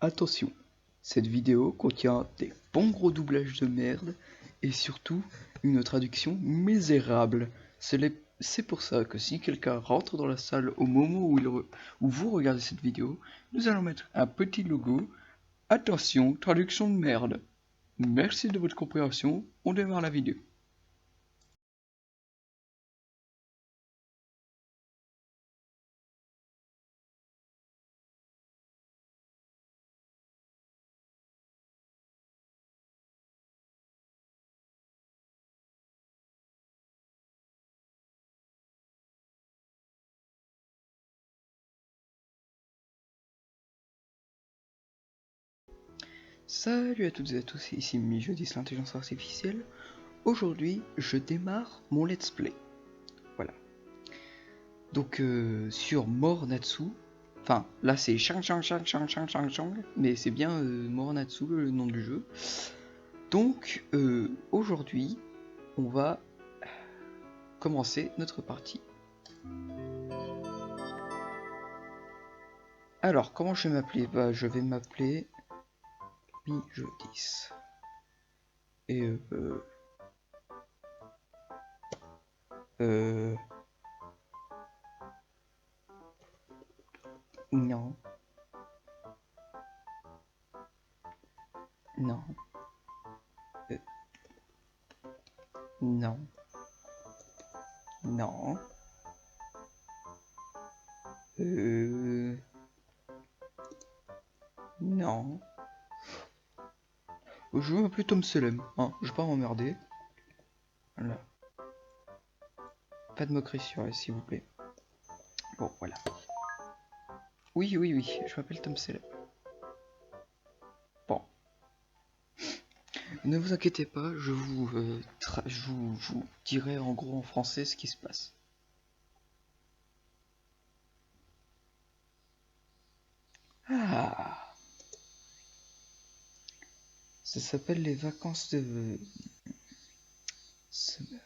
Attention, cette vidéo contient des bons gros doublages de merde et surtout une traduction misérable. C'est pour ça que si quelqu'un rentre dans la salle au moment où vous regardez cette vidéo, nous allons mettre un petit logo. Attention, traduction de merde. Merci de votre compréhension, on démarre la vidéo. Salut à toutes et à tous, ici Mijodis l'intelligence artificielle. Aujourd'hui, je démarre mon let's play. Voilà. Donc sur Mornatsu, enfin là c'est Shang, mais c'est bien Mornatsu le nom du jeu. Donc aujourd'hui, on va commencer notre partie. Alors comment je vais m'appeler? Bah je vais m'appeler Mijodis. Et non. Non. Non. Non. Non. Je vais m'appeler Tom Selem, hein, je vais pas m'emmerder. Voilà. Pas de moquerie sur elle, s'il vous plaît. Bon, voilà. Oui, je m'appelle Tom Selem. Bon. Ne vous inquiétez pas, je vous dirai en gros en français ce qui se passe. Ah. Ça s'appelle les vacances de... Summer.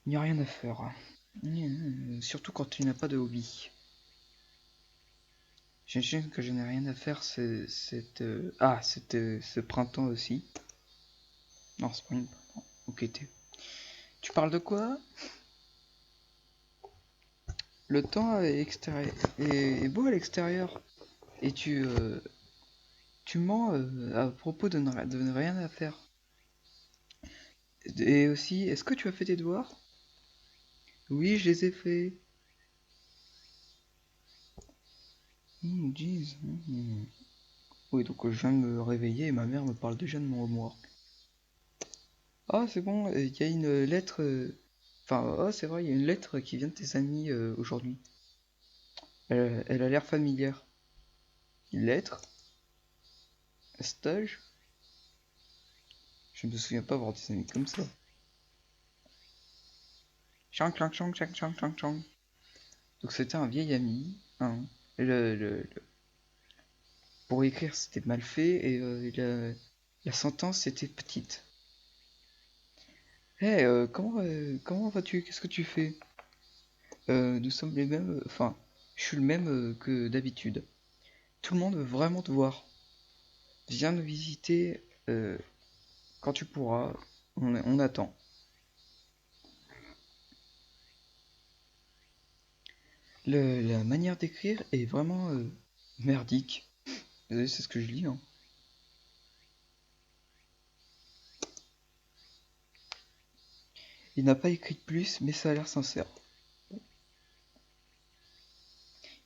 Il n'y a rien à faire. Surtout quand tu n'as pas de hobby. J'imagine que je n'ai rien à faire ce printemps aussi. Non, c'est pas une printemps. Ok, tu parles de quoi? Le temps est beau à l'extérieur. Et tu mens à propos de ne rien à faire. Et aussi, est-ce que tu as fait tes devoirs? Oui, je les ai faits. Jeez. Oui, donc je viens de me réveiller et ma mère me parle déjà de mon homework. Ah, c'est bon, il y a une lettre. Enfin, oh, c'est vrai, il y a une lettre qui vient de tes amis aujourd'hui. Elle a l'air familière. Une lettre? Un stage? Je ne me souviens pas avoir des amis comme ça. Chang, chang, chang, chang, chang, chang, chang. Donc c'était un vieil ami. Hein. Pour écrire, c'était mal fait et la sentence était petite. Hé, comment vas-tu? Qu'est-ce que tu fais? Nous sommes les mêmes. Enfin, je suis le même que d'habitude. Tout le monde veut vraiment te voir. Viens nous visiter quand tu pourras. On attend. La manière d'écrire est vraiment merdique. Désolé, c'est ce que je lis, hein. Il n'a pas écrit de plus, mais ça a l'air sincère.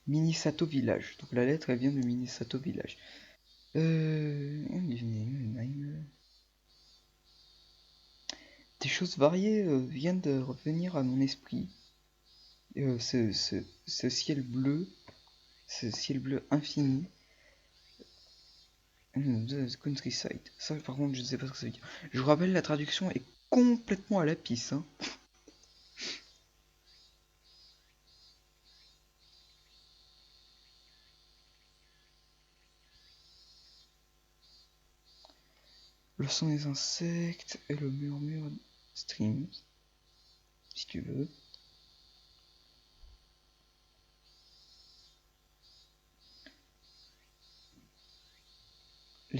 Minisato Village. Donc la lettre, elle vient de Minisato Village. Des choses variées viennent de revenir à mon esprit. Ce ciel bleu, ce ciel bleu infini. The countryside. Ça, par contre, je ne sais pas ce que ça veut dire. Je vous rappelle, la traduction est complètement à la pisse, hein. Le son des insectes et le murmure streams, si tu veux.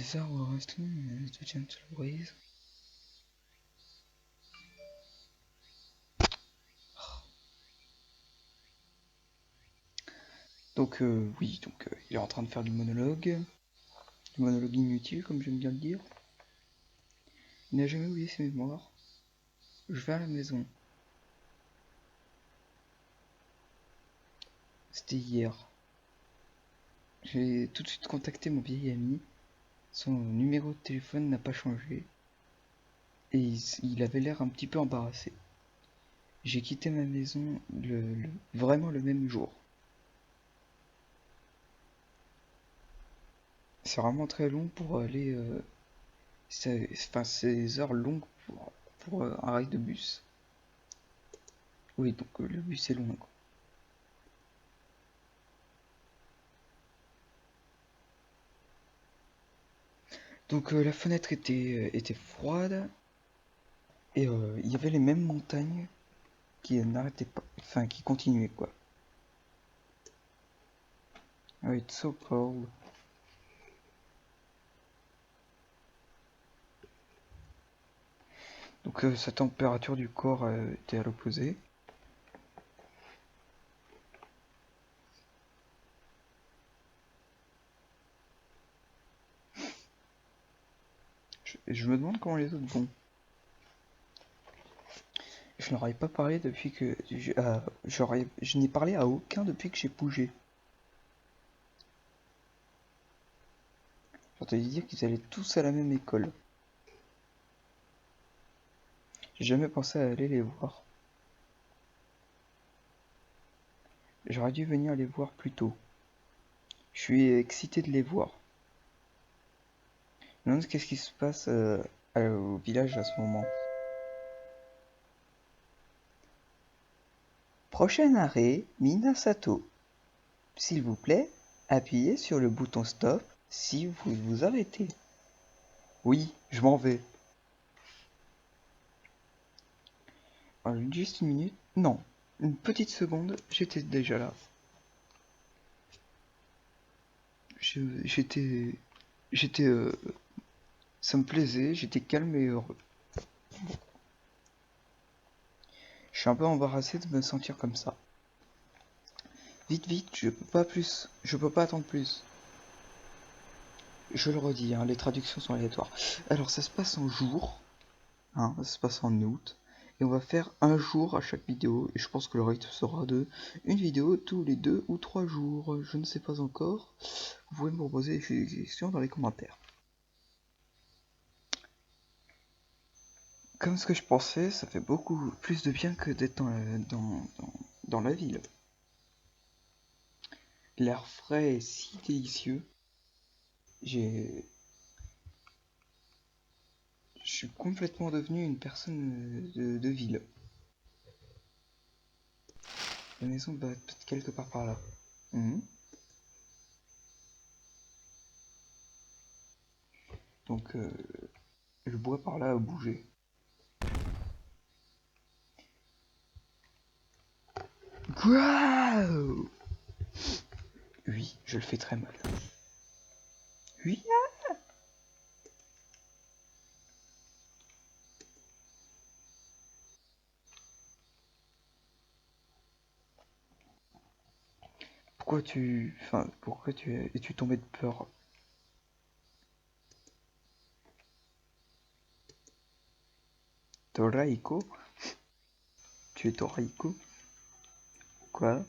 Les arbres restent de gentle breeze. Donc oui, donc il est en train de faire du monologue inutile comme j'aime bien le dire. Il n'a jamais oublié ses mémoires. Je vais à la maison. C'était hier. J'ai tout de suite contacté mon vieil ami. Son numéro de téléphone n'a pas changé. Et il avait l'air un petit peu embarrassé. J'ai quitté ma maison vraiment le même jour. C'est vraiment très long pour aller... c'est heures longues pour un ride de bus. Oui, donc le bus est long, quoi. Donc la fenêtre était froide et il y avait les mêmes montagnes qui n'arrêtaient pas, enfin qui continuaient quoi. Oh, it's so cold. Donc sa température du corps était à l'opposé. Je me demande comment les autres vont. Je n'aurais pas parlé depuis que... je n'ai parlé à aucun depuis que j'ai bougé. J'ai entendu dire qu'ils allaient tous à la même école. J'ai jamais pensé à aller les voir. J'aurais dû venir les voir plus tôt. Je suis excité de les voir. Je me demande qu'est-ce qui se passe au village à ce moment. Prochain arrêt, Minasato. S'il vous plaît, appuyez sur le bouton stop si vous vous arrêtez. Oui, je m'en vais. Alors, juste une minute. Non, une petite seconde, j'étais déjà là. J'étais... ça me plaisait, j'étais calme et heureux. Je suis un peu embarrassé de me sentir comme ça. Vite, vite, je peux pas attendre plus. Je le redis, hein, les traductions sont aléatoires. Alors ça se passe en jour, hein, ça se passe en août, et on va faire un jour à chaque vidéo, et je pense que le rythme sera de une vidéo tous les 2 ou 3 jours, je ne sais pas encore. Vous pouvez me proposer des questions dans les commentaires. Comme ce que je pensais, ça fait beaucoup plus de bien que d'être dans la ville. L'air frais est si délicieux. Je suis complètement devenu une personne de ville. La maison doit être quelque part par là. Donc le bois par là a bougé. Wow! Oui, je le fais très mal. Oui. Pourquoi es-tu tombé de peur? Toraiko? Tu es Toraiko? Quoi?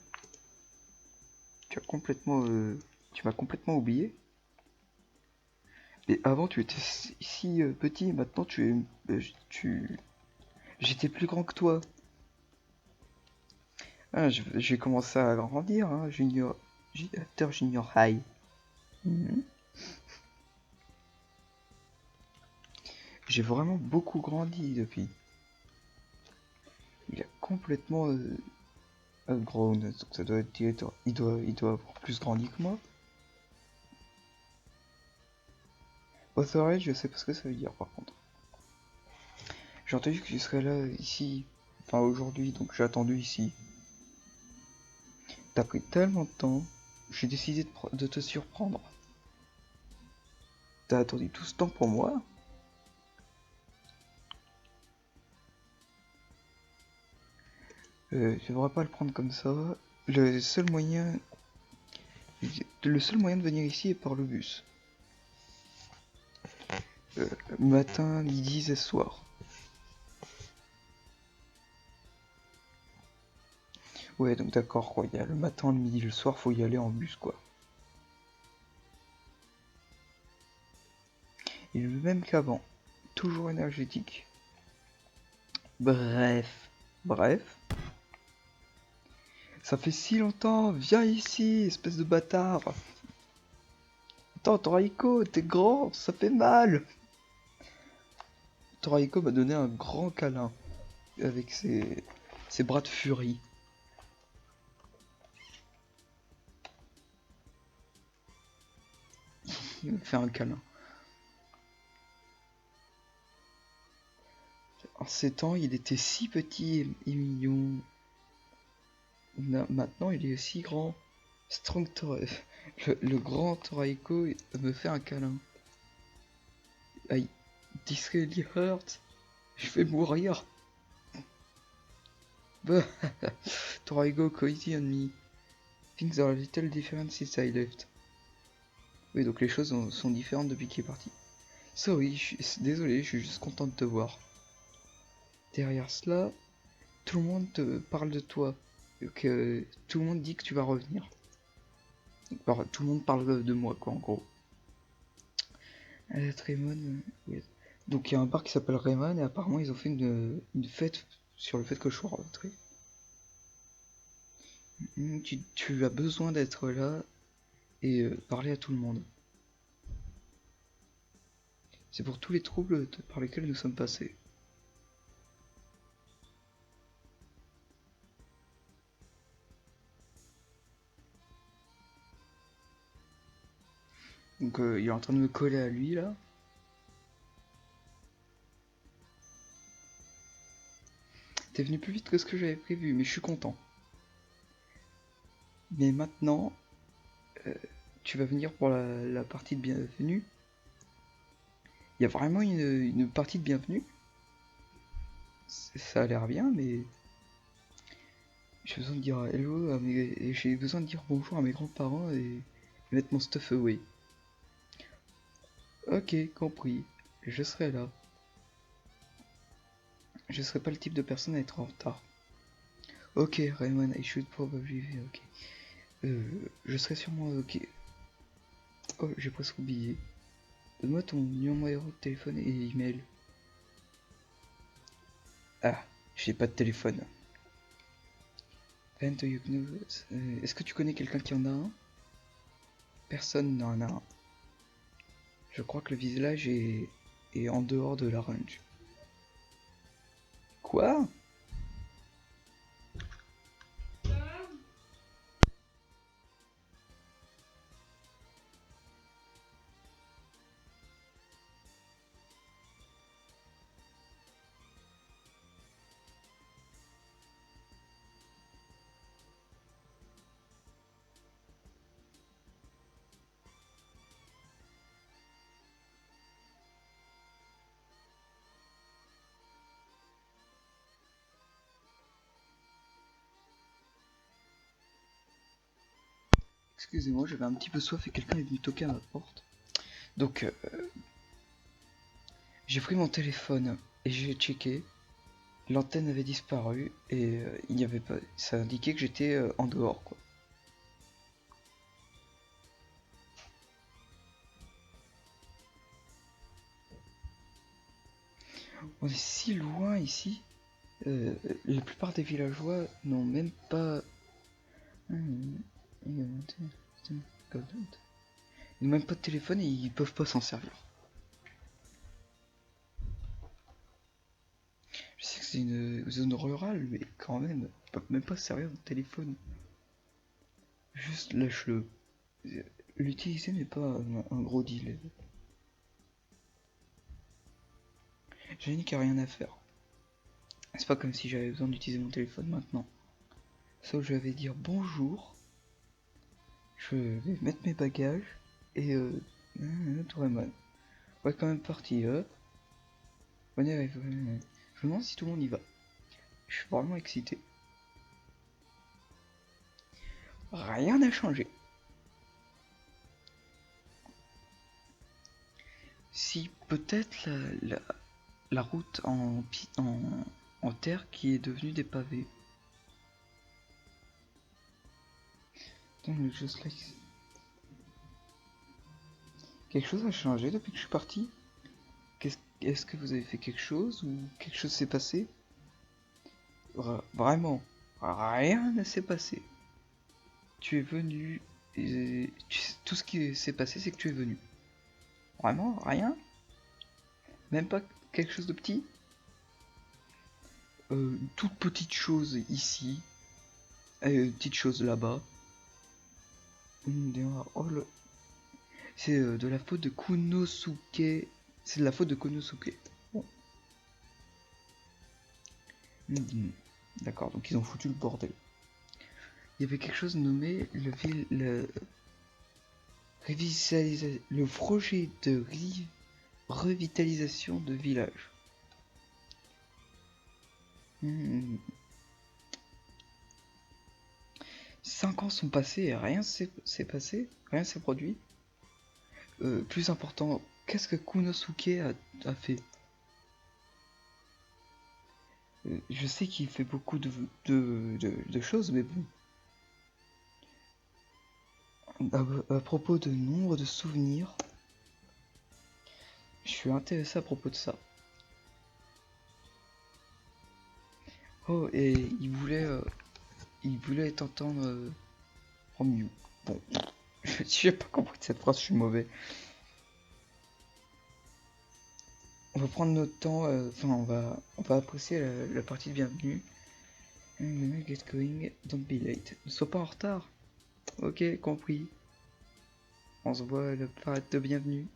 Tu m'as complètement oublié? Et avant tu étais si petit et maintenant j'étais plus grand que toi. Ah, j'ai commencé à grandir, hein, After Junior High. J'ai vraiment beaucoup grandi depuis. Il a complètement grown, donc ça doit être, il doit avoir plus grandi que moi. Authority, je sais pas ce que ça veut dire par contre. J'ai entendu que tu serais là ici, enfin aujourd'hui, donc j'ai attendu ici. T'as pris tellement de temps, j'ai décidé de te surprendre. t'as attendu tout ce temps pour moi? Je devrais pas le prendre comme ça. Le seul moyen... Le seul moyen de venir ici est par le bus. Matin, midi et soir. Ouais, donc d'accord, quoi. Il y a le matin, le midi, le soir, faut y aller en bus, quoi. Il est le même qu'avant. Toujours énergétique. Bref. Bref. Ça fait si longtemps, viens ici, espèce de bâtard. Attends, Toriko, t'es grand, ça fait mal. Toriko m'a donné un grand câlin avec ses bras de furie. Il me fait un câlin. En ces temps, il était si petit et mignon. Maintenant, il est si grand. Strong le grand Toriko me fait un câlin. Aïe, this really hurt. Je vais mourir. Bah, Toriko cozy on me. Things are a little different since I left. Oui, donc les choses sont différentes depuis qu'il est parti. Sorry, désolé, je suis juste content de te voir. Derrière cela, tout le monde te parle de toi. Que tout le monde dit que tu vas revenir. Alors, tout le monde parle de moi, quoi, en gros. Raymond, oui. Donc il y a un bar qui s'appelle Raymond et apparemment ils ont fait une fête sur le fait que je sois rentré. Tu as besoin d'être là et parler à tout le monde. C'est pour tous les troubles par lesquels nous sommes passés. Donc il est en train de me coller à lui là. T'es venu plus vite que ce que j'avais prévu, mais je suis content. Mais maintenant, tu vas venir pour la partie de bienvenue. Il y a vraiment une partie de bienvenue. Ça a l'air bien, mais j'ai besoin de dire hello à et j'ai besoin de dire bonjour à mes grands-parents et mettre mon stuff away. Ok, compris. Je serai là. Je serai pas le type de personne à être en retard. Ok, Raymond, I should probably be ok. Je serai sûrement ok. Oh, j'ai presque oublié. Donne-moi ton numéro de téléphone et email. Ah, j'ai pas de téléphone. Est-ce que tu connais quelqu'un qui en a un? Personne n'en a un. Je crois que le village est en dehors de la range. Quoi? Excusez-moi, j'avais un petit peu soif et quelqu'un est venu toquer à ma porte. Donc, j'ai pris mon téléphone et j'ai checké. L'antenne avait disparu et il n'y avait pas. Ça indiquait que j'étais en dehors, quoi. On est si loin ici. La plupart des villageois n'ont même pas. Ils n'ont même pas de téléphone et ils peuvent pas s'en servir. Je sais que c'est une zone rurale, mais quand même, ils peuvent même pas se servir de téléphone. Juste lâche-le. L'utiliser n'est pas un gros deal. J'ai a rien à faire. C'est pas comme si j'avais besoin d'utiliser mon téléphone maintenant. Sauf que je vais dire bonjour. Je vais mettre mes bagages et Tourman. Ouais, quand même parti. Je me demande si tout le monde y va. Je suis vraiment excité. Rien n'a changé. Si peut-être la route en terre qui est devenue des pavés. Quelque chose a changé depuis que je suis parti? Est-ce que vous avez fait quelque chose ou quelque chose s'est passé? Vraiment, rien ne s'est passé. Tu es venu et tout ce qui s'est passé, c'est que tu es venu. Vraiment, rien? Même pas quelque chose de petit? Une toute petite chose ici, une petite chose là-bas. Oh, c'est de la faute de Kunosuke. C'est de la faute de Konosuke. Bon. D'accord, donc ils ont foutu le bordel. Il y avait quelque chose nommé le projet de revitalisation de village. 5 ans sont passés et rien s'est passé, rien s'est produit. Plus important, qu'est-ce que Kunosuke a fait? Je sais qu'il fait beaucoup de choses, mais bon. À propos de nombre de souvenirs, je suis intéressé à propos de ça. Oh, et il voulait t'entendre en mieux. Bon, j'ai pas compris de cette phrase, je suis mauvais. On va prendre notre temps, enfin on va apprécier la partie de bienvenue. Get going, don't be late. Ne sois pas en retard. Ok, compris. On se voit à la parade de bienvenue.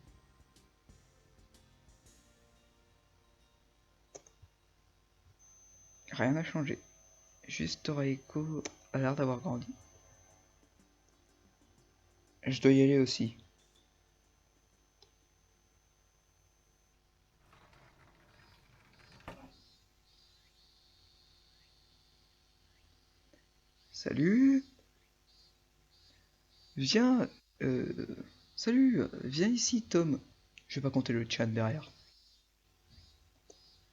Rien n'a changé. Juste Toraiko a l'air d'avoir grandi. Je dois y aller aussi. Salut. Viens. Salut. Viens ici, Tom. Je vais pas compter le chat derrière.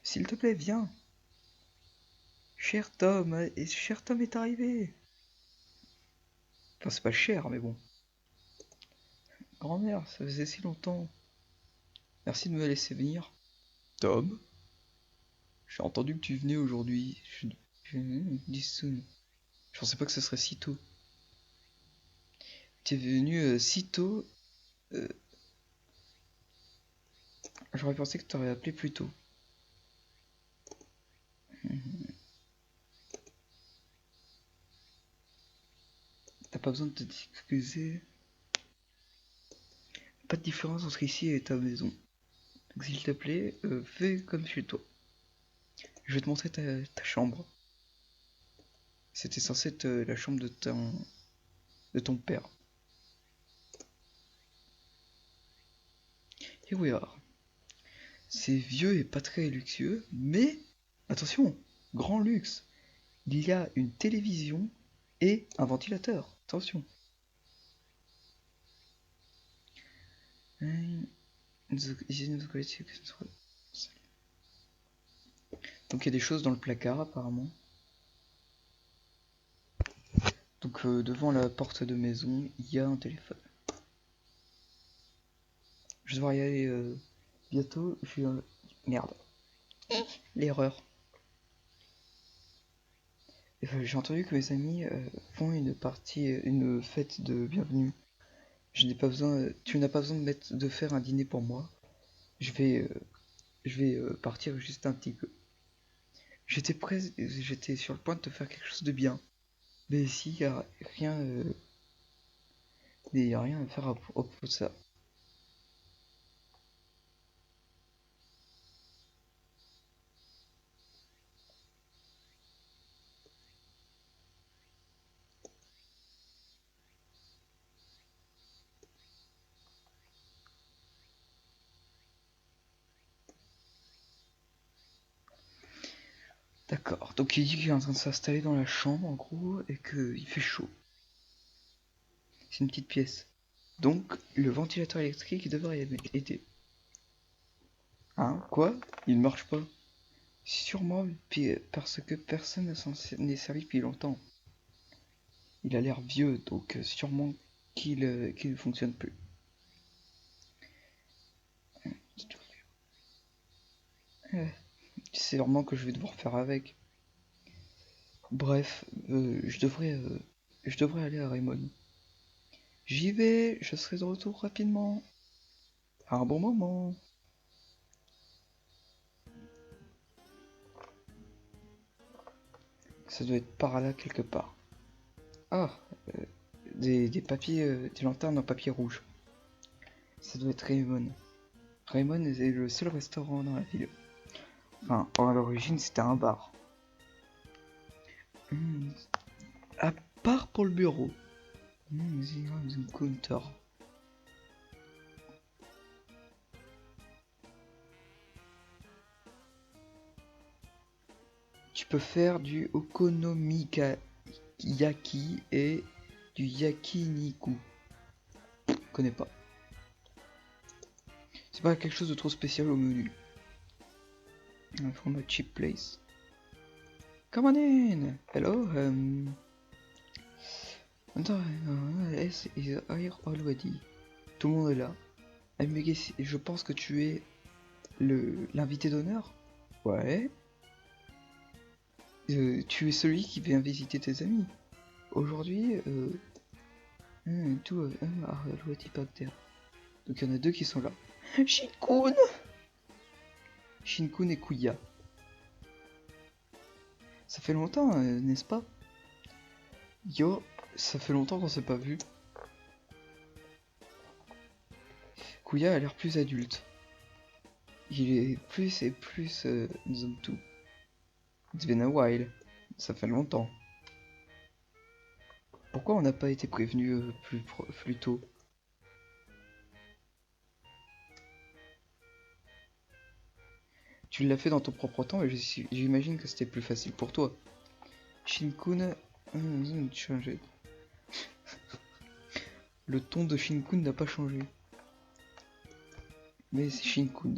S'il te plaît, viens. Cher Tom est arrivé. Enfin, c'est pas cher, mais bon. Grand-mère, ça faisait si longtemps. Merci de me laisser venir. Tom, j'ai entendu que tu venais aujourd'hui. Dis soon. Je pensais pas que ce serait si tôt. Tu es venu si tôt. euh, J'aurais pensé que tu aurais appelé plus tôt. T'as pas besoin de t'excuser. Pas de différence entre ici et ta maison. Donc s'il te plaît, fais comme chez toi. Je vais te montrer ta chambre. C'était censé être la chambre de ton père. Here we are. C'est vieux et pas très luxueux, mais attention, grand luxe. Il y a une télévision et un ventilateur. Attention. Donc il y a des choses dans le placard apparemment. Donc devant la porte de maison, il y a un téléphone. Je vais devoir y aller bientôt. Merde. L'erreur. J'ai entendu que mes amis font une fête de bienvenue. Tu n'as pas besoin de faire un dîner pour moi. Je vais, euh, je vais partir juste un petit peu. J'étais sur le point de te faire quelque chose de bien. Mais ici, il y a rien à faire à propos de ça. D'accord, donc il dit qu'il est en train de s'installer dans la chambre en gros et qu'il fait chaud. C'est une petite pièce. Donc le ventilateur électrique devrait aider. Hein? Quoi? Il ne marche pas. Sûrement parce que personne n'est servi depuis longtemps. Il a l'air vieux, donc sûrement qu'il ne fonctionne plus. C'est sûrement que je vais devoir faire avec. Bref, je devrais aller à Raymond. J'y vais, je serai de retour rapidement. À un bon moment. Ça doit être par là quelque part. Ah, des papiers, des lanternes en papier rouge. Ça doit être Raymond. Raymond est le seul restaurant dans la ville. Enfin, à l'origine, c'était un bar. À part pour le bureau. The counter. Tu peux faire du okonomiyaki et du yakiniku. Connais pas. C'est pas quelque chose de trop spécial au menu. From a cheap place. Come on in. Hello. S is here already. Tout le monde est là. Je pense que tu es l'invité d'honneur. Ouais. Tu es celui qui vient visiter tes amis. Aujourd'hui, tout already back there. Donc il y en a deux qui sont là. Shinkun et Kuya. Ça fait longtemps, n'est-ce pas? Yo, ça fait longtemps qu'on s'est pas vu. Kuya a l'air plus adulte. Il est plus et plus Zontu. It's been a while. Ça fait longtemps. Pourquoi on n'a pas été prévenu plus tôt? Tu l'as fait dans ton propre temps et j'imagine que c'était plus facile pour toi. Shinkun... changé. Le ton de Shinkun n'a pas changé. Mais c'est Shinkun.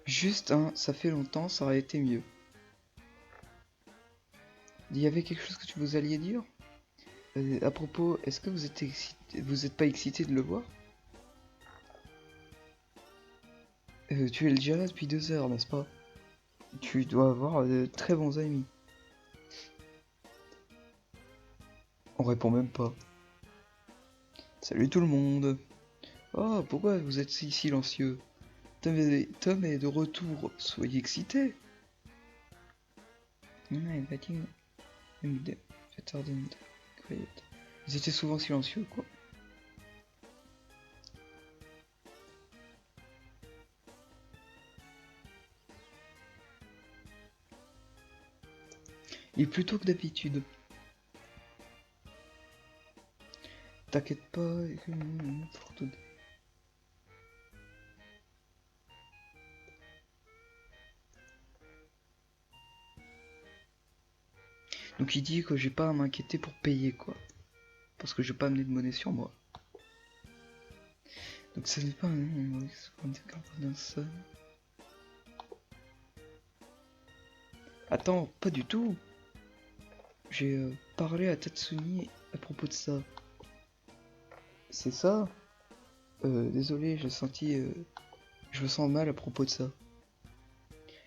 Juste ça fait longtemps, ça aurait été mieux. Il y avait quelque chose que vous alliez dire? À propos, est-ce que vous êtes pas excité de le voir? Tu es déjà là depuis 2 heures, n'est-ce pas? Tu dois avoir de très bons amis. On répond même pas. Salut tout le monde. Oh, pourquoi vous êtes si silencieux? Tom est de retour, soyez excités. Ils étaient souvent silencieux, quoi. Et plutôt que d'habitude. T'inquiète pas. Donc il dit que j'ai pas à m'inquiéter pour payer, quoi. Parce que j'ai pas amené de monnaie sur moi. Donc ça n'est pas un Attends, pas du tout. J'ai parlé à Tatsuni à propos de ça. C'est ça? Désolé, j'ai senti... je me sens mal à propos de ça.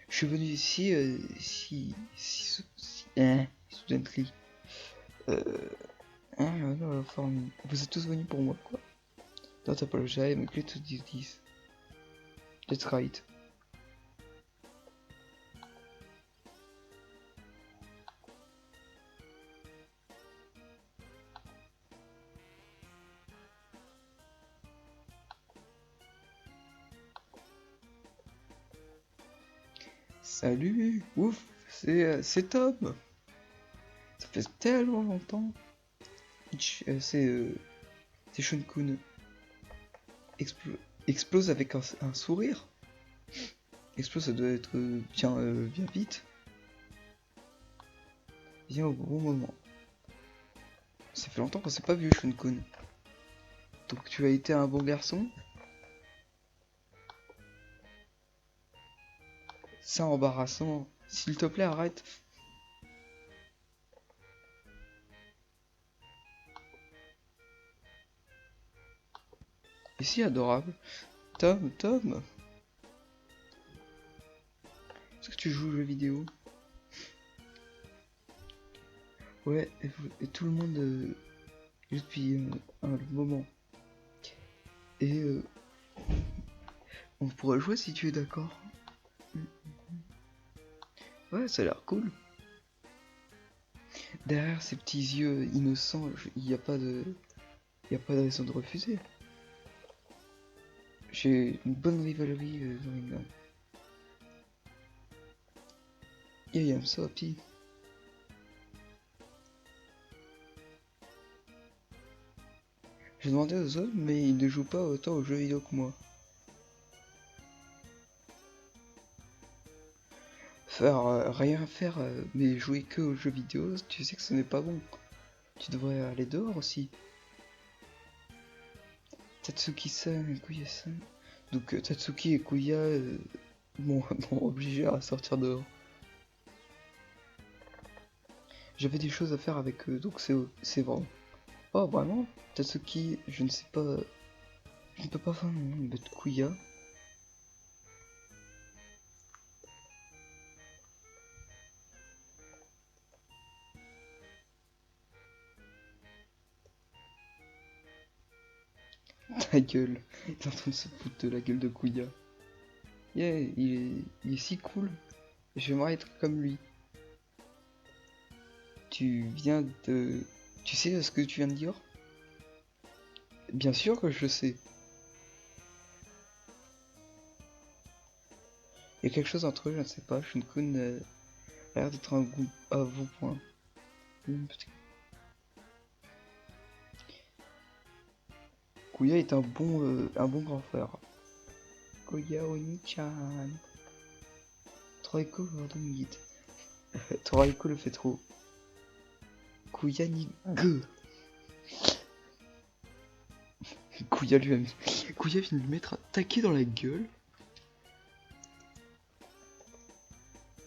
Je suis venu ici, studently. Vous êtes tous venus pour moi, quoi. Don't apologize, I'm glad to do this. That's right. Salut, ouf, c'est Tom. Ça fait tellement longtemps. C'est Shunkun. explose avec un sourire. Explose, ça doit être bien vite. Viens au bon moment. Ça fait longtemps qu'on s'est pas vu, Shun-kun. Donc tu as été un bon garçon. C'est embarrassant. S'il te plaît, arrête. Et si adorable. Tom. Est-ce que tu joues aux jeux vidéo? Ouais, et tout le monde depuis un moment. Et on pourrait jouer si tu es d'accord. Ouais, ça a l'air cool. Derrière ces petits yeux innocents, il n'y a pas de raison de refuser. J'ai une bonne rivalry dans Ringo. Yeah, I'm so happy. J'ai demandé aux autres, mais ils ne jouent pas autant aux jeux vidéo que moi. Rien faire, mais jouer que aux jeux vidéo, tu sais que ce n'est pas bon. Tu devrais aller dehors aussi. Tatsuki-san et Kuya-san. Donc Tatsuki et Kuya m'ont obligé à sortir dehors. J'avais des choses à faire avec eux, donc c'est vrai. Oh vraiment? Tatsuki, je ne sais pas. Je ne peux pas faire mon nom, mais Kuya. Ta gueule. Il est en train de se foutre de la gueule de Kuya. Yeah, il est si cool. J'aimerais être comme lui. Tu sais ce que tu viens de dire? Bien sûr que je sais. Il y a quelque chose entre eux, je ne sais pas. Shun-kun a l'air d'être à bon point. Kuya est un bon grand frère. Kuya Oni-chan. Troiko Vordon-guide. Troiko le fait trop. Kuya ni gueux. Kuya lui a mis... Kuya vient de lui mettre un taquet dans la gueule.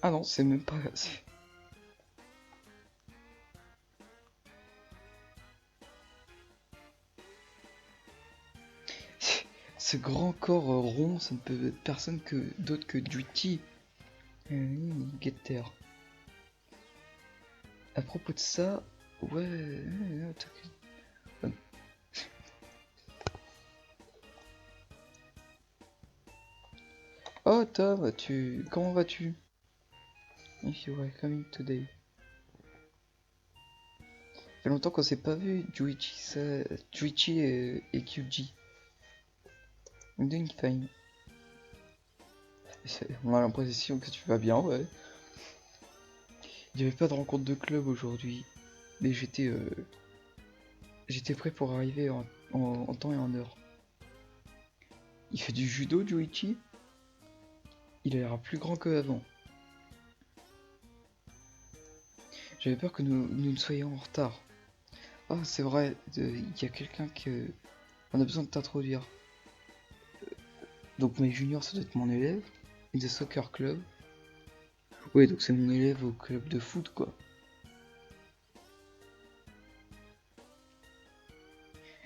Ah non, c'est même pas... Ce grand corps rond, ça ne peut être personne d'autre que Duty. Getter. À propos de ça, ouais... Oh Tom, comment vas-tu? If you were coming today. Ça fait longtemps qu'on s'est pas vu, Juichi et Kyuji. I'm doing fine. On a l'impression que tu vas bien, ouais. Il n'y avait pas de rencontre de club aujourd'hui, mais j'étais prêt pour arriver en temps et en heure. Il fait du judo, Juichi? Il a l'air plus grand qu'avant. J'avais peur que nous ne soyons en retard. Ah, c'est vrai, il y a quelqu'un que... On a besoin de t'introduire. Donc mes juniors, ça doit être mon élève. The Soccer Club. Oui, donc c'est mon élève au club de foot, quoi.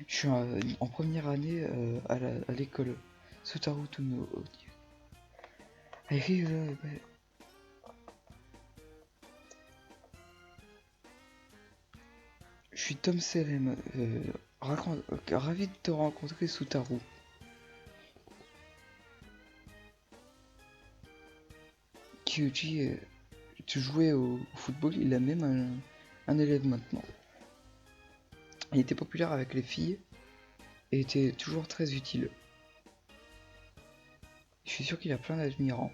Je suis en première année à l'école Sutaru Tuno. Je suis Tom Serem. Ravi de te rencontrer, Sutaru. Kyuji, tu jouais au football, il a même un élève maintenant. Il était populaire avec les filles et était toujours très utile. Je suis sûr qu'il a plein d'admirants.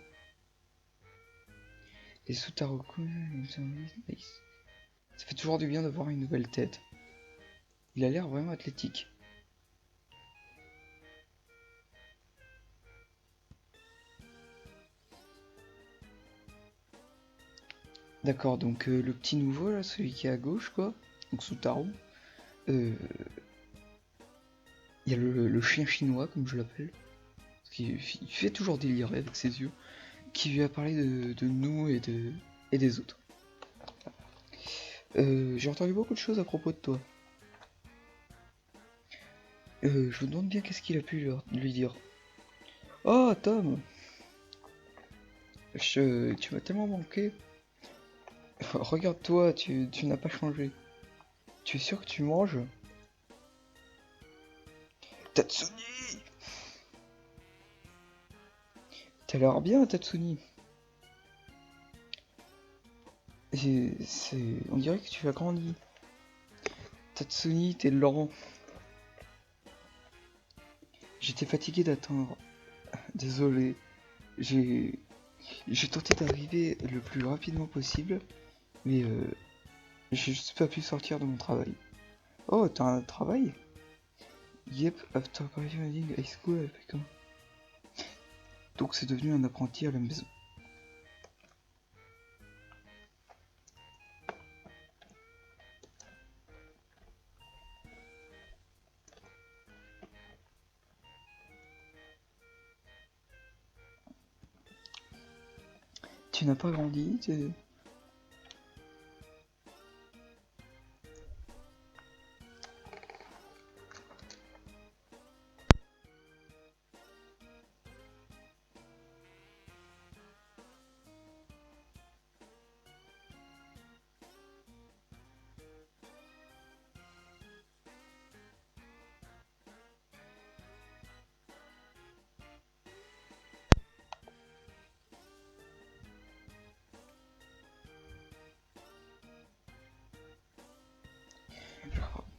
Et Sutaru-kun, ça fait toujours du bien de voir une nouvelle tête. Il a l'air vraiment athlétique. D'accord, donc le petit nouveau là, celui qui est à gauche quoi, donc sous Taro, il y a le chien chinois comme je l'appelle, il fait toujours délirer avec ses yeux, qui lui a parlé de nous et des autres. J'ai entendu beaucoup de choses à propos de toi. Je me demande bien qu'est-ce qu'il a pu lui dire. Oh Tom, tu m'as tellement manqué. Regarde-toi, tu n'as pas changé. Tu es sûr que tu manges? Tatsuni! T'as l'air bien, Tatsuni. On dirait que tu as grandi. Tatsuni, t'es lent. J'étais fatigué d'attendre. Désolé. J'ai j'ai tenté d'arriver le plus rapidement possible, mais j'ai juste pas pu sortir de mon travail. Oh, t'as un travail? Yep, after graduating high school, elle fait comment? Donc c'est devenu un apprenti à la maison. Tu n'as pas grandi,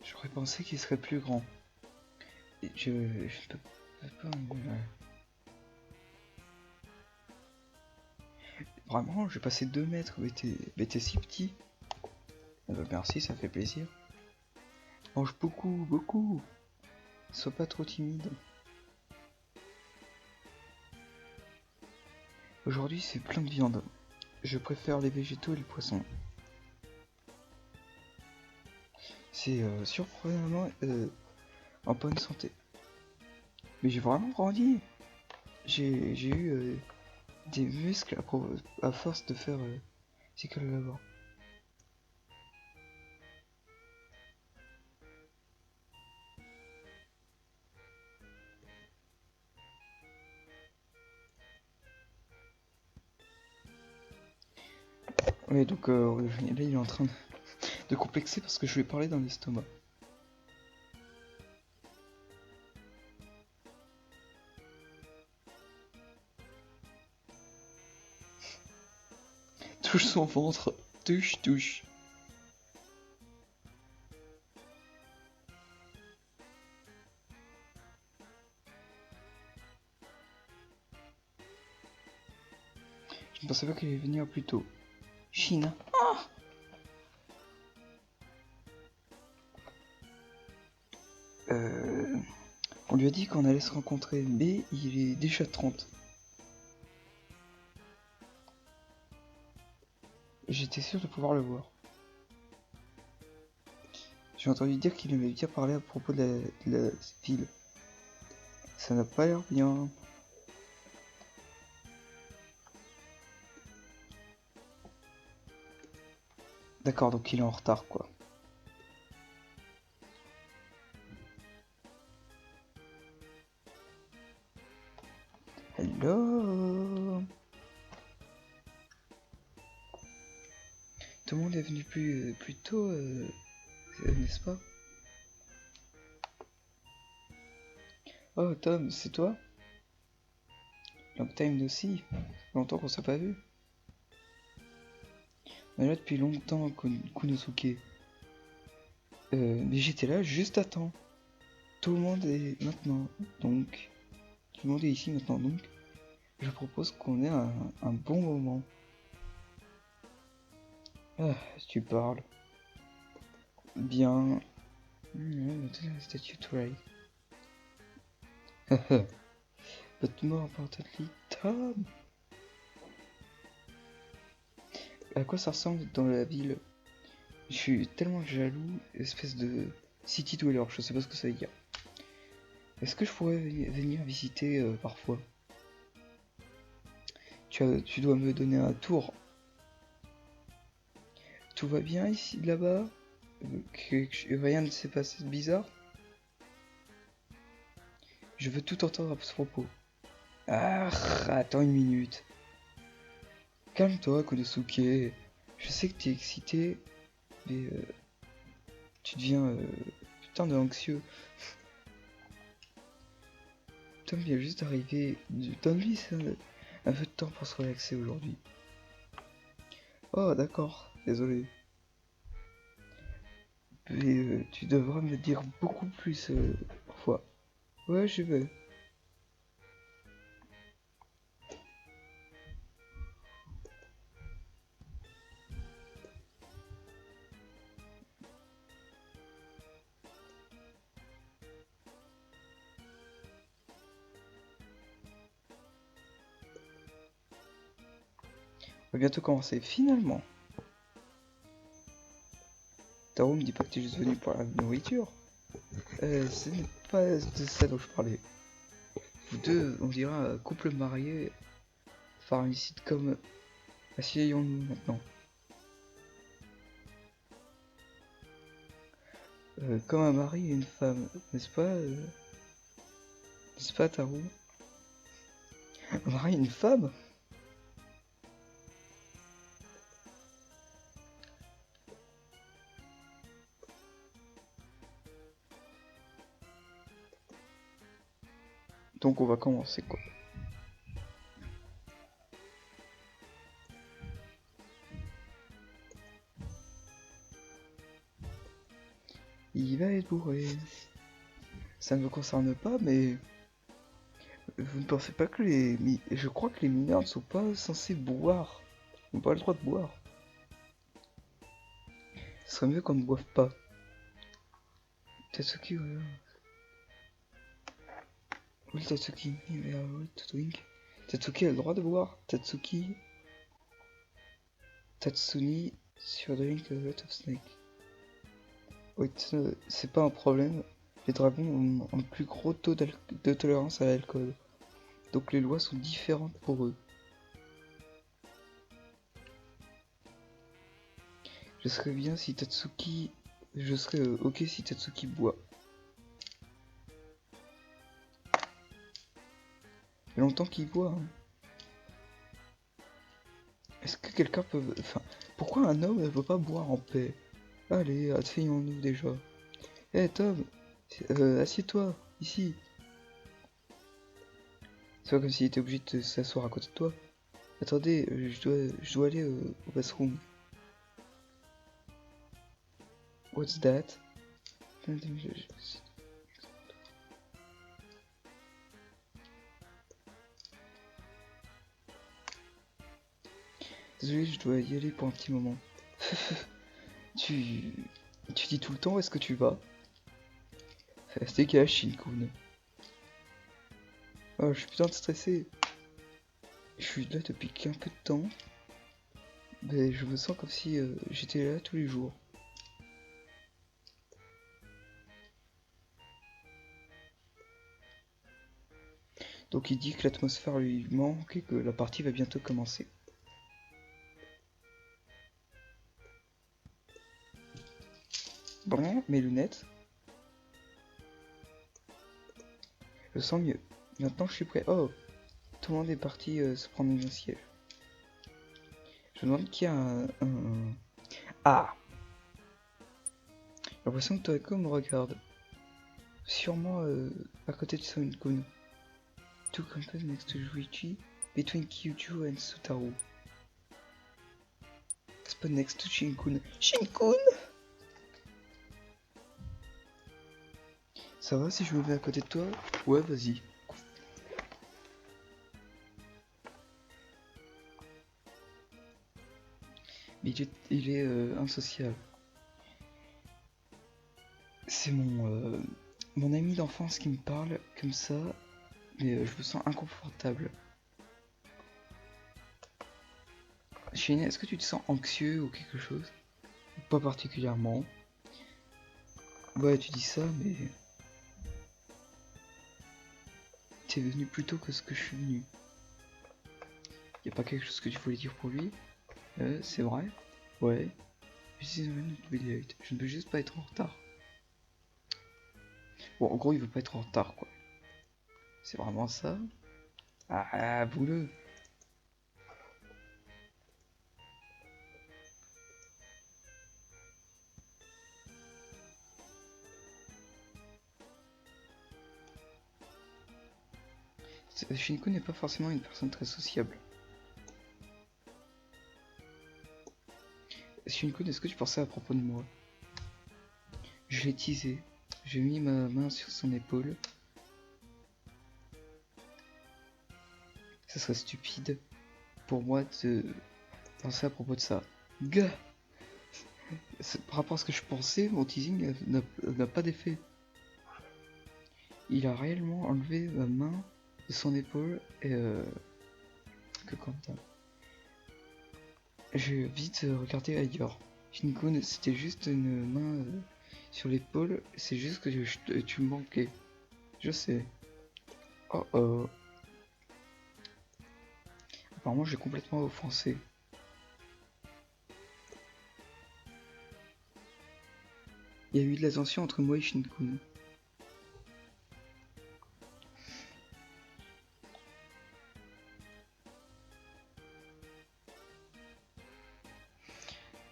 J'aurais pensé qu'il serait plus grand. Je peux pas. Vraiment, j'ai passé 2 mètres, mais t'es si petit. Merci, ça fait plaisir. Mange beaucoup, beaucoup. Sois pas trop timide. Aujourd'hui, c'est plein de viande. Je préfère les végétaux et les poissons. C'est surprenamment en bonne santé. Mais j'ai vraiment grandi. J'ai eu des muscles à force de faire ces que là-bas. Ouais, donc là, il est en train de complexer parce que je lui ai parlé dans l'estomac. Touche son ventre. Touche, touche. Je ne pensais pas qu'il allait venir plus tôt. Chine. Euh, on lui a dit qu'on allait se rencontrer, mais il est déjà 30. J'étais sûr de pouvoir le voir. J'ai entendu dire qu'il aimait bien parler à propos de la ville. Ça n'a pas l'air bien. D'accord, donc il est en retard, quoi. Hello. Tout le monde est venu plus tôt, n'est-ce pas? Oh, Tom, c'est toi? Long time no see. Longtemps qu'on s'est pas vu. On est là depuis longtemps, Kunosuke. Mais j'étais là juste à temps. Tout le monde est maintenant, donc... Tout le monde est ici maintenant, donc... Je propose qu'on ait un bon moment. Ah, tu parles. Bien... Statue to right. But more importantly, Tom. à quoi ça ressemble dans la ville. Je suis tellement jaloux, espèce de city dweller, je sais pas ce que ça veut dire. Est-ce que je pourrais venir visiter parfois? Tu dois me donner un tour. Tout va bien ici, là-bas? Rien ne s'est passé de bizarre? Je veux tout entendre à ce propos. Ah, attends une minute. Calme-toi, Konosuke. Je sais que tu es excité, mais tu deviens putain de anxieux. Tom vient juste d'arriver. Donne-lui un peu de temps pour se relaxer aujourd'hui. Oh, d'accord, désolé. Mais tu devras me dire beaucoup plus parfois. Ouais, je vais. On va bientôt commencer. Finalement. Taro me dit pas que t'es juste venu pour la nourriture. Ce n'est pas de ça dont je parlais. Vous deux, on dirait un couple marié, faire une sitcom. Asseyons-nous maintenant. Comme un mari et une femme, n'est-ce pas N'est-ce pas, Taro? Un mari et une femme? Donc on va commencer quoi. Il va être bourré. Ça ne me concerne pas, mais vous ne pensez pas que je crois que les mineurs ne sont pas censés boire. Ils n'ont pas le droit de boire. Ce serait mieux qu'on ne boive pas. Tatsuki, voilà. Oui, Tatsuki, il a le to drink. Tatsuki a le droit de boire. Tatsuki. Tatsuni sur drink a lot of snake. Oui, c'est pas un problème. Les dragons ont un plus gros taux de tolérance à l'alcool. Donc les lois sont différentes pour eux. Je serais bien si Tatsuki... Je serais ok si Tatsuki boit. Il y a longtemps qu'il boit. Hein. Est-ce que quelqu'un peut... Enfin, pourquoi un homme ne peut pas boire en paix? Allez, asseyons-nous déjà. Eh Tom, assieds-toi, ici. C'est pas comme s'il était obligé de s'asseoir à côté de toi. Attendez, je dois aller au bathroom. What's that? Désolé, je dois y aller pour un petit moment. tu... Tu dis tout le temps où est-ce que tu vas? C'était quel âge, Shinkun? Oh, je suis putain de stressé. Je suis là depuis qu'un peu de temps. Mais je me sens comme si j'étais là tous les jours. Donc il dit que l'atmosphère lui manque et que la partie va bientôt commencer. Bon, mes lunettes. Je sens mieux. Maintenant je suis prêt. Oh, tout le monde est parti se prendre un siège. Je me demande qui a un... Ah! J'ai l'impression que Toriko me regarde. Sûrement à côté de Sun-kun. Two campus next to Juichi, between Kyuju and Sutaro. Spot next to Shinkun. Shinkun! Ça va si je me mets à côté de toi? Ouais, vas-y. Mais il est insociable. C'est mon ami d'enfance qui me parle comme ça, mais je me sens inconfortable. Shin, est-ce que tu te sens anxieux ou quelque chose? Pas particulièrement. Ouais, tu dis ça, mais... T'es venu plus tôt que ce que je suis venu. Y a pas quelque chose que tu voulais dire pour lui? C'est vrai? Ouais. Je ne peux juste pas être en retard. Bon, en gros, il veut pas être en retard, quoi. C'est vraiment ça? Ah, bouleux. Shinko n'est pas forcément une personne très sociable. Shinko, est-ce que tu pensais à propos de moi? Je l'ai teasé. J'ai mis ma main sur son épaule. Ça serait stupide pour moi de penser à propos de ça. Gars! Par rapport à ce que je pensais, mon teasing n'a pas d'effet. Il a réellement enlevé ma main de son épaule et que comme ça. J'ai vite regardé ailleurs. Shinkun, c'était juste une main sur l'épaule, c'est juste que tu me manquais. Je sais. Oh oh. Apparemment, j'ai complètement offensé. Il y a eu de la tension entre moi et Shinkun.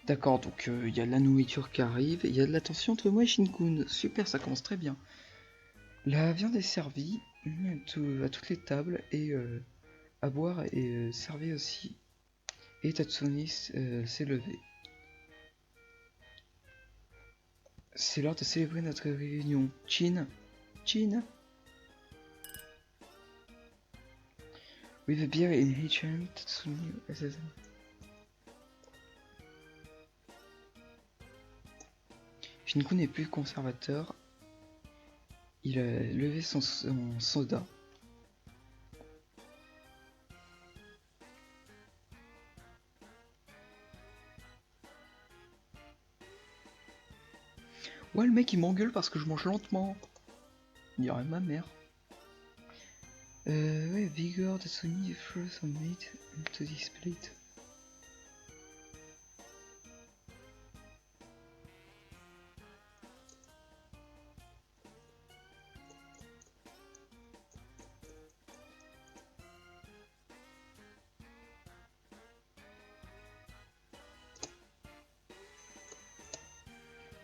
D'accord, donc il y a de la nourriture qui arrive, il y a de la tension entre moi et Shinkun. Super, ça commence très bien. La viande est servie à toutes les tables et à boire est servi aussi. Et Tatsumi s'est levé. C'est l'heure de célébrer notre réunion. Chin, Chin. With a beer in HM, Tatsumi SSM. Shinku n'est plus conservateur. Il a levé son soda. Ouais, le mec il m'engueule parce que je mange lentement. Il dirait ma mère. Ouais, Vigor, Tatsumi, throw some meat into this plate.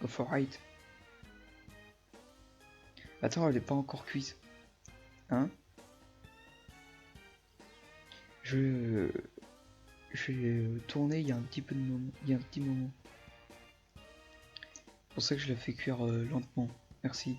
Go for it. Attends, elle est pas encore cuite. Hein? Je l'ai tourné il y a un petit peu de moment. Il y a un petit moment. C'est pour ça que je l'ai fait cuire lentement. Merci.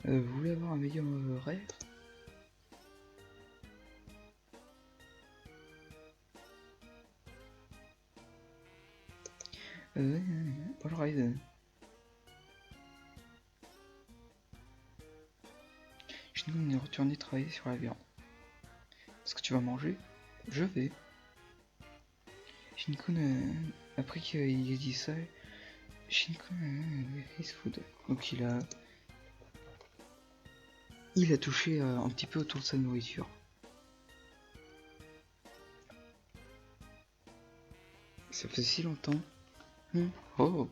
Vous voulez avoir un meilleur rêve? Alright. Je nous retourner travailler sur la viande. Est-ce que tu vas manger? Je vais. Shinkun, après qu'il ait dit ça, Shinkun, his food. Donc il a touché un petit peu autour de sa nourriture. Ça fait si longtemps. Oh.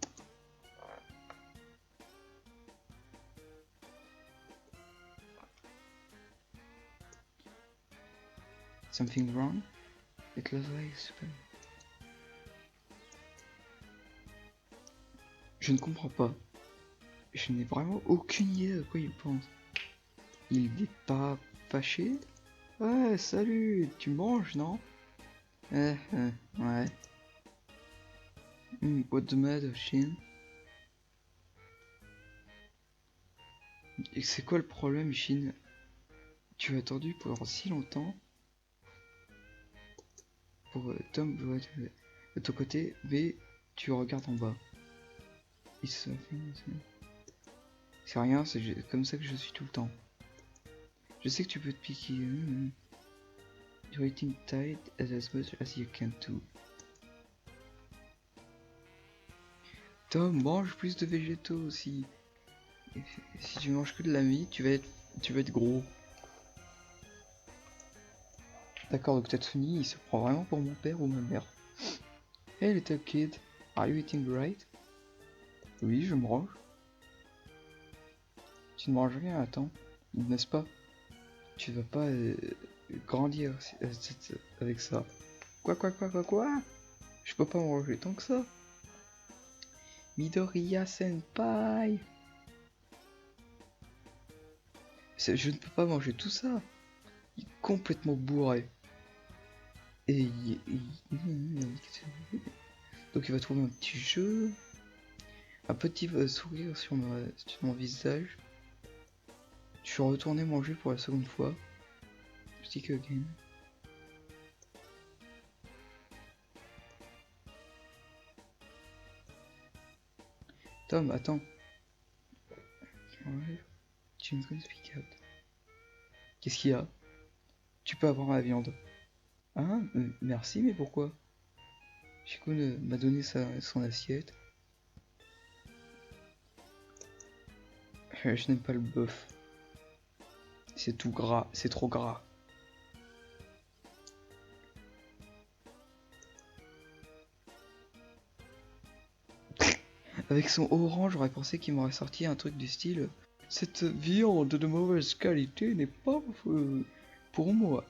Something wrong? It looks like super. Je ne comprends pas. Je n'ai vraiment aucune idée de quoi il pense. Il n'est pas fâché? Ouais, salut, tu manges, non? Ouais. What the matter, Shin? Et c'est quoi le problème, Shin? Tu as attendu pendant si longtemps pour Tom de ton côté, mais tu regardes en bas. C'est rien, c'est comme ça que je suis tout le temps. Je sais que tu peux te piquer. You're eating tight as much as you can too. Tom, mange plus de végétaux aussi. Et si tu manges que de la mie, tu vas être gros. D'accord, donc Tatsumi, il se prend vraiment pour mon père ou ma mère. Hey little kid, are you eating right? Oui, je mange. Tu ne manges rien, attends, n'est-ce pas? Tu vas pas grandir avec ça. Quoi? Je peux pas manger tant que ça. Midoriya Senpai. Je ne peux pas manger tout ça. Il est complètement bourré. Et donc il va trouver un petit jeu. Un petit sourire sur mon visage. Je suis retourné manger pour la seconde fois. Stick again. Tom, attends. James Gunn speak out. Qu'est-ce qu'il y a? Tu peux avoir ma viande. Hein? Merci, mais pourquoi? Shikun m'a donné son assiette. Je n'aime pas le bœuf. C'est tout gras, c'est trop gras. Avec son orange, j'aurais pensé qu'il m'aurait sorti un truc du style cette viande de mauvaise qualité n'est pas pour moi.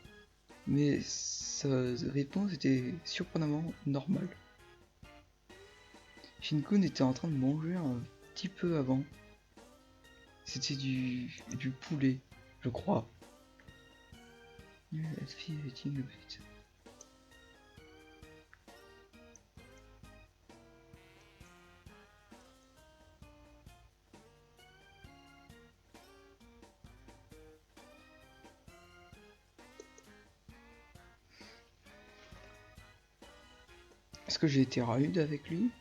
Mais sa réponse était surprenamment normale. Shinkun était en train de manger un petit peu avant. C'était du poulet, je crois. Est-ce que j'ai été rude avec lui?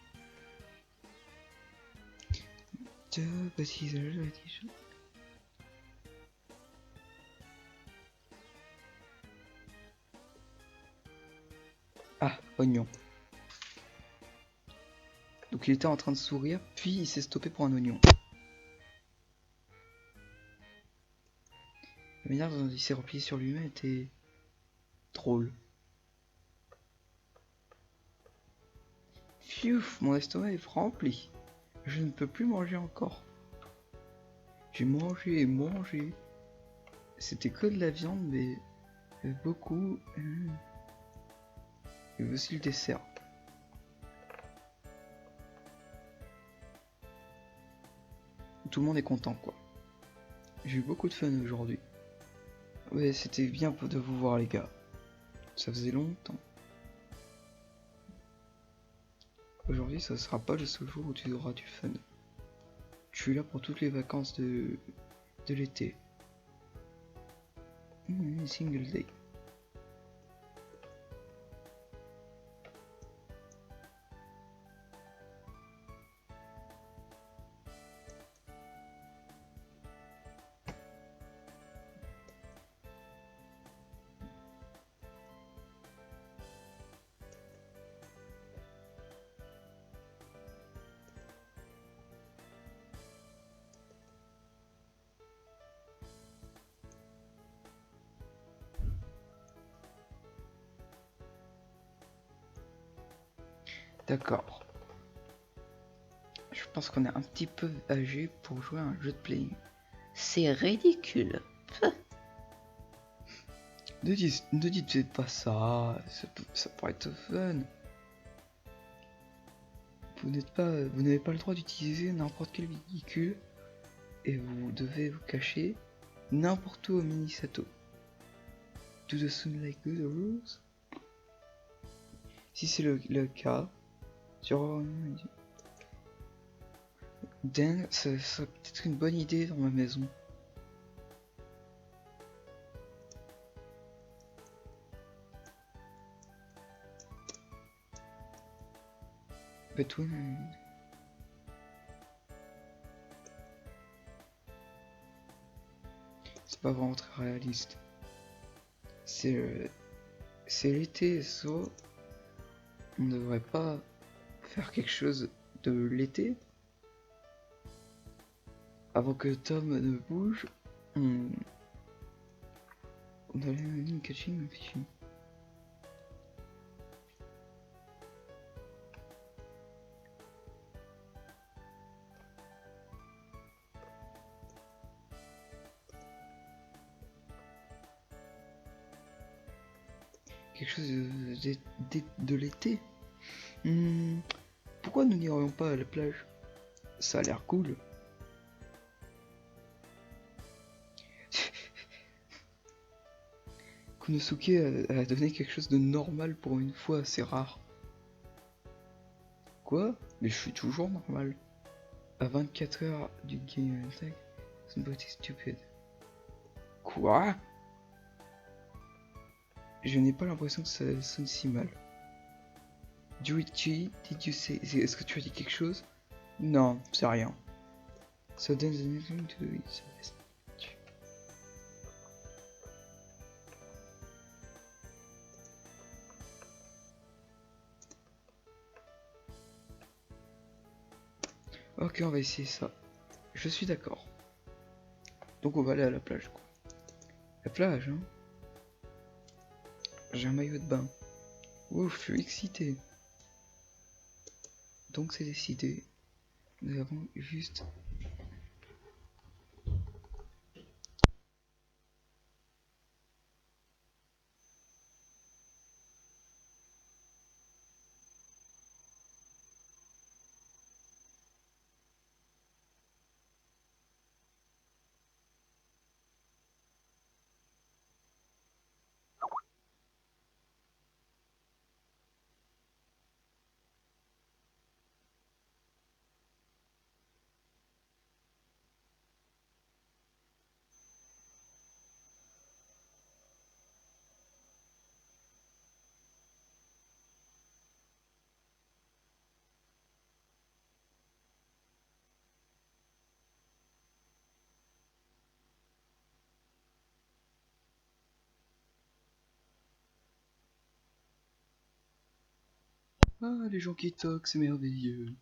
Ah, oignon. Donc il était en train de sourire, puis il s'est stoppé pour un oignon. La manière dont il s'est replié sur lui-même était drôle. Pfiou, mon estomac est rempli. Je ne peux plus manger encore. J'ai mangé et mangé. C'était que de la viande, mais beaucoup. Et aussi le dessert. Tout le monde est content, quoi. J'ai eu beaucoup de fun aujourd'hui. Ouais, c'était bien de vous voir, les gars. Ça faisait longtemps. Aujourd'hui, ça sera pas le seul jour où tu auras du fun. Je suis là pour toutes les vacances de l'été. Single day. D'accord. Je pense qu'on est un petit peu âgé pour jouer à un jeu de playing. C'est ridicule. Ne dites pas ça. Ça pourrait être fun. Vous n'avez pas le droit d'utiliser n'importe quel véhicule et vous devez vous cacher n'importe où au Minisato. Do the sound like the rules? Si c'est le cas, sur Dan, ça serait peut-être une bonne idée dans ma maison. Bah toi... C'est pas vraiment très réaliste. C'est l'été, soit on ne devrait pas faire quelque chose de l'été avant que Tom ne bouge. On allait une catching fishing. Quelque chose de l'été. Pourquoi nous n'irions pas à la plage? Ça a l'air cool. Konosuke a donné quelque chose de normal pour une fois, c'est rare. Quoi? Mais je suis toujours normal. À 24 heures du game attack, somebody stupid. Quoi? Je n'ai pas l'impression que ça sonne si mal. Juichi, did you say... Est-ce que tu as dit quelque chose? Non, c'est rien. So then the next thing to do is... Ok, on va essayer ça. Je suis d'accord. Donc on va aller à la plage, quoi. La plage, hein. J'ai un maillot de bain. Ouf, je suis excité. Donc c'est décidé. Nous avons juste... Ah, les gens qui toquent, c'est merveilleux.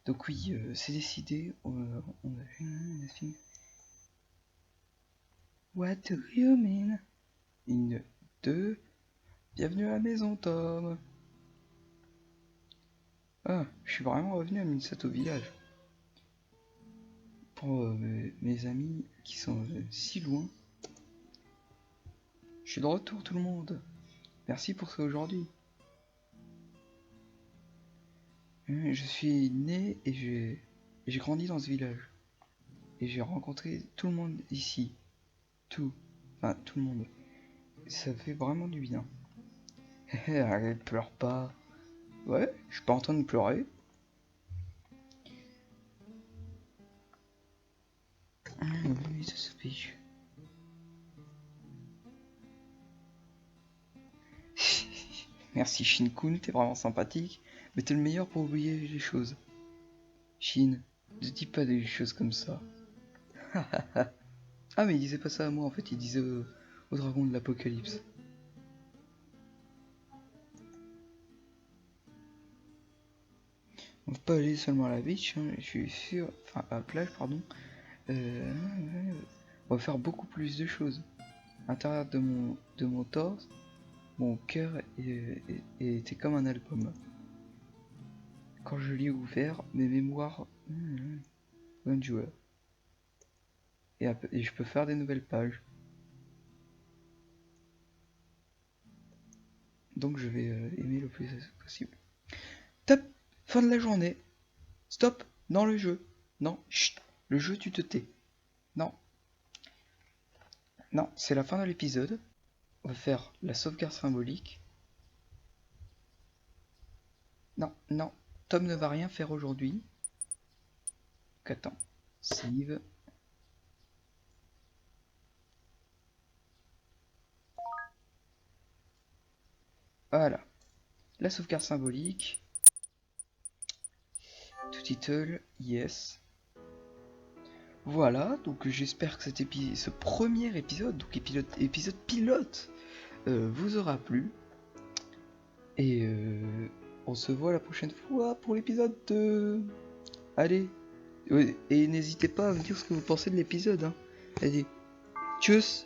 Donc oui, c'est décidé. On a fait un film. What do you mean? Une, deux. Bienvenue à la maison, Tom. Ah, je suis vraiment revenu à Minasato Village. Pour mes amis qui sont si loin. Je suis de retour, tout le monde. Merci pour ça aujourd'hui. Je suis né et j'ai grandi dans ce village. Et j'ai rencontré tout le monde ici. Enfin, tout le monde. Ça fait vraiment du bien. Arrête, pleure pas. Ouais, je suis pas en train de pleurer. Oui, ça se piche. Merci Shin-kun, t'es vraiment sympathique. Mais t'es le meilleur pour oublier les choses. Shin, ne dis pas des choses comme ça. Ah mais il disait pas ça à moi en fait, il disait au dragon de l'apocalypse. On peut pas aller seulement à la beach, hein, je suis sûr, enfin à la plage pardon. On va faire beaucoup plus de choses. À l'intérieur de mon torse, mon cœur était comme un album. Quand je l'ai ouvert, mes mémoires un joueur. Et je peux faire des nouvelles pages. Donc je vais aimer le plus possible. Top. Fin de la journée. Stop. Dans le jeu. Non. Chut. Le jeu, tu te tais. Non. Non, c'est la fin de l'épisode. On va faire la sauvegarde symbolique. Non, non. Tom ne va rien faire aujourd'hui. Attends. Save. Voilà. La sauvegarde symbolique. To title, yes. Voilà, donc j'espère que ce premier épisode, donc épisode pilote, vous aura plu. Et on se voit la prochaine fois pour l'épisode 2. Allez, et n'hésitez pas à me dire ce que vous pensez de l'épisode. Hein. Allez, tchuss.